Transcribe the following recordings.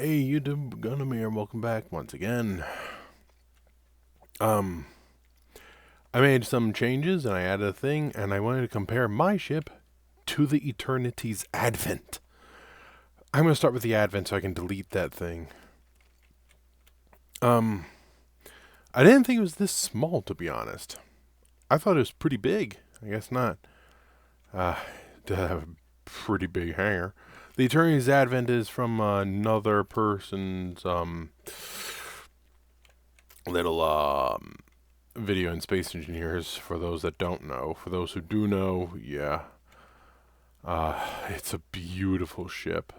Hey, YouTube, Gunham here, and welcome back once again. I made some changes, and I added a thing, and I wanted to compare my ship to the Eternity's Advent. I'm going to start with the Advent so I can delete that thing. I didn't think it was this small, to be honest. I thought it was pretty big. I guess not. To have a pretty big hangar. The Eternity's Advent is from another person's, little, video and space engineers, for those that don't know. For those who do know, yeah. It's a beautiful ship.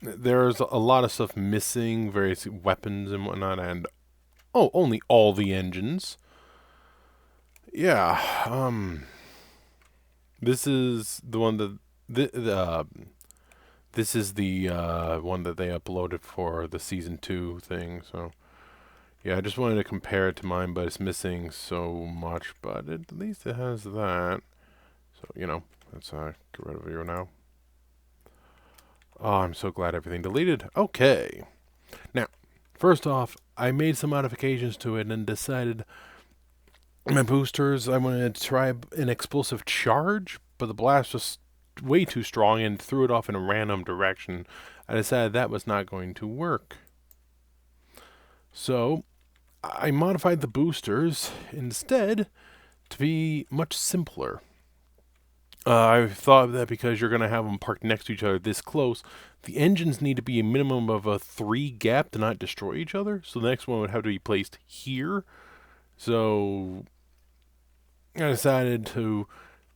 There's a lot of stuff missing, various weapons and whatnot, and only all the engines. Yeah, this is the one that this is the one that they uploaded for the season 2 thing. So yeah, I just wanted to compare it to mine, but it's missing so much. But at least it has that. So let's get rid of you now. Oh, I'm so glad everything deleted. Okay. Now, first off, I made some modifications to it and decided my boosters, I wanted to try an explosive charge, but the blast was way too strong and threw it off in a random direction. I decided that was not going to work. So, I modified the boosters instead to be much simpler. I thought that because you're going to have them parked next to each other this close, the engines need to be a minimum of a 3 gap to not destroy each other. So the next one would have to be placed here. So I decided to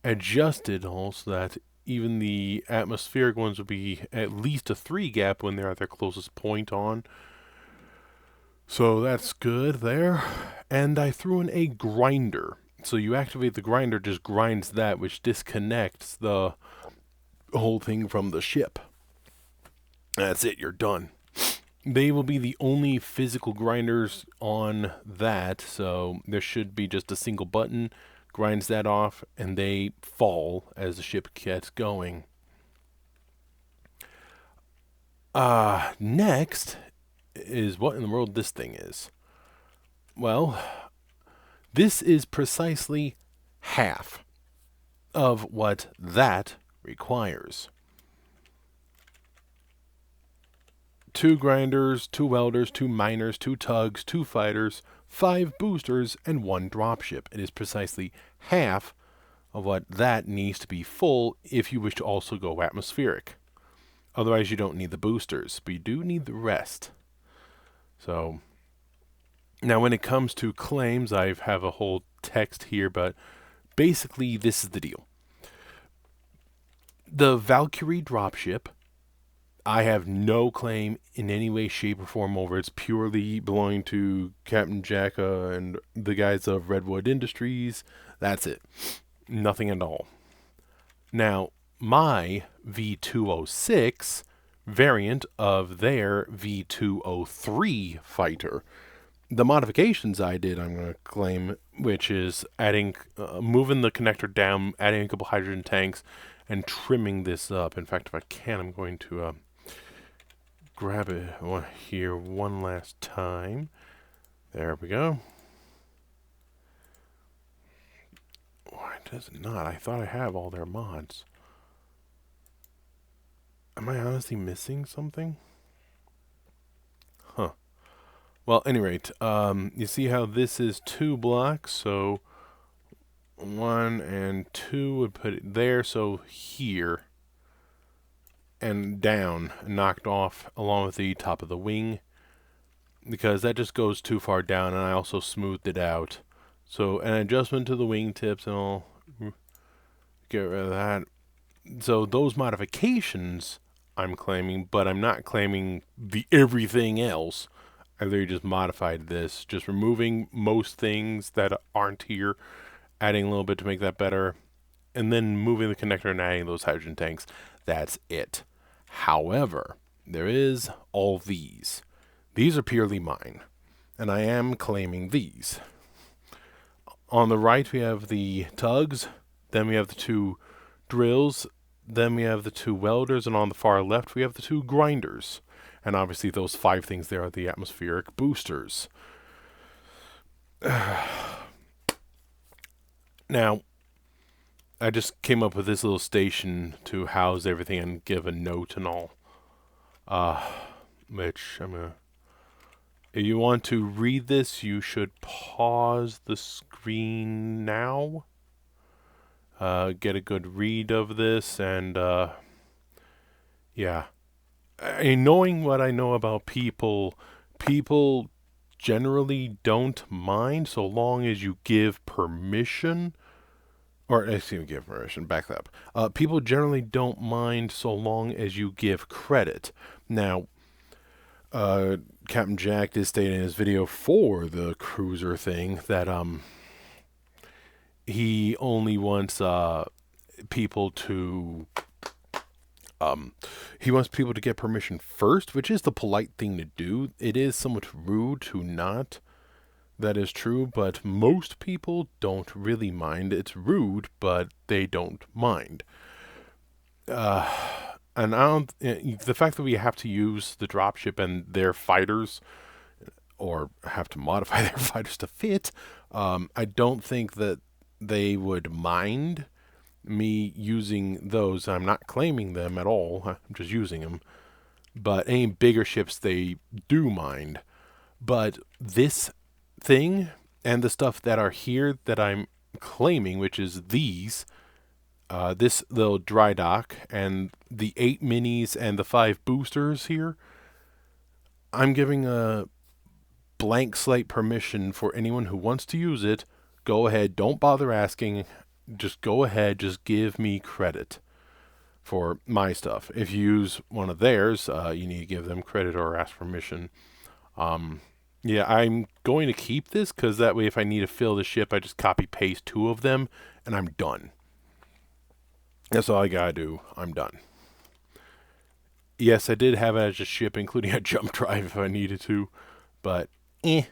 adjust it all so that even the atmospheric ones would be at least a 3 gap when they're at their closest point on. So that's good there. And I threw in a grinder. So you activate the grinder, just grinds that, which disconnects the whole thing from the ship. That's it, you're done. They will be the only physical grinders on that, so there should be just a single button, grinds that off, and they fall as the ship gets going. Next is what in the world this thing is. Well, this is precisely half of what that requires. 2 grinders, 2 welders, 2 miners, 2 tugs, 2 fighters, 5 boosters, and 1 dropship. It is precisely half of what that needs to be full if you wish to also go atmospheric. Otherwise, you don't need the boosters, but you do need the rest. So now when it comes to claims, I have a whole text here, but basically this is the deal. The Valkyrie dropship, I have no claim in any way, shape, or form over. It's purely belonging to Captain Jacka and the guys of Redwood Industries. That's it. Nothing at all. Now, my V206 variant of their V203 fighter, the modifications I did, I'm going to claim, which is adding, moving the connector down, adding a couple hydrogen tanks, and trimming this up. In fact, if I can, I'm going to grab it here one last time. There we go. Why does it not? I thought I have all their mods. Am I honestly missing something? Huh. Well, at any rate, you see how this is 2 blocks, so 1 and 2 would put it there, so here and down, knocked off along with the top of the wing, because that just goes too far down, and I also smoothed it out. So an adjustment to the wing tips, and I'll get rid of that. So those modifications I'm claiming, but I'm not claiming the everything else. I literally just modified this, just removing most things that aren't here, adding a little bit to make that better, and then moving the connector and adding those hydrogen tanks. That's it. However, there is all these. These are purely mine, and I am claiming these. On the right, we have the tugs. Then we have the 2 drills. then we have the 2 welders, and on the far left we have the 2 grinders. And obviously those 5 things there are the atmospheric boosters. Now, I just came up with this little station to house everything and give a note and all. Which I'm gonna... If you want to read this, you should pause the screen now. Get a good read of this, and yeah. Knowing what I know about people, people generally don't mind so long as you give permission. Or, excuse me, give permission, back that up. People generally don't mind so long as you give credit. Now, Captain Jack did state in his video for the cruiser thing that he only wants people to get permission first, which is the polite thing to do. It is somewhat rude to not. That is true, but most people don't really mind. It's rude, but they don't mind. And the fact that we have to use the dropship and their fighters, or have to modify their fighters to fit, I don't think that they would mind me using those. I'm not claiming them at all. I'm just using them. But any bigger ships, they do mind. But this thing and the stuff that are here that I'm claiming, which is these, this little dry dock and the 8 minis and the 5 boosters here, I'm giving a blank slate permission for anyone who wants to use it. Go ahead, don't bother asking, just go ahead, just give me credit for my stuff. If you use one of theirs, you need to give them credit or ask permission. Yeah, I'm going to keep this because that way if I need to fill the ship, I just copy paste 2 of them and I'm done. That's all I gotta do. I'm done. Yes, I did have it as a ship, including a jump drive if I needed to, but I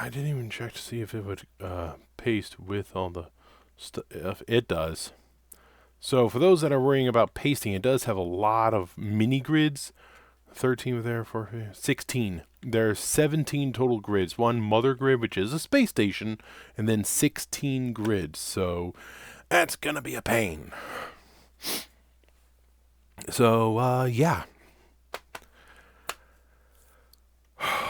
didn't even check to see if it would paste with all the stuff. It does. So for those that are worrying about pasting, it does have a lot of mini grids. 13 there for 16. There's 17 total grids. 1 mother grid, which is a space station, and then 16 grids. So that's gonna be a pain. So yeah,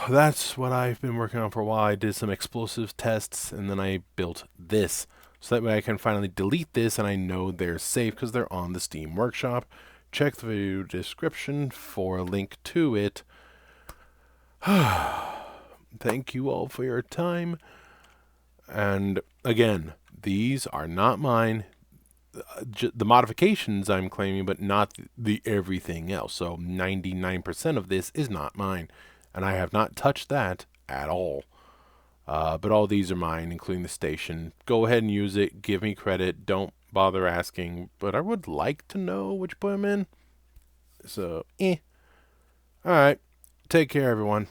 that's what I've been working on for a while. I did some explosives tests, and then I built this, so that way I can finally delete this, and I know they're safe because they're on the Steam Workshop. Check the video description for a link to it. Thank you all for your time. And again, these are not mine. The modifications I'm claiming, but not the everything else. So 99% of this is not mine. And I have not touched that at all. But all these are mine, including the station. Go ahead and use it. Give me credit. Don't bother asking, but I would like to know what you put them in. So, Alright. Take care, everyone.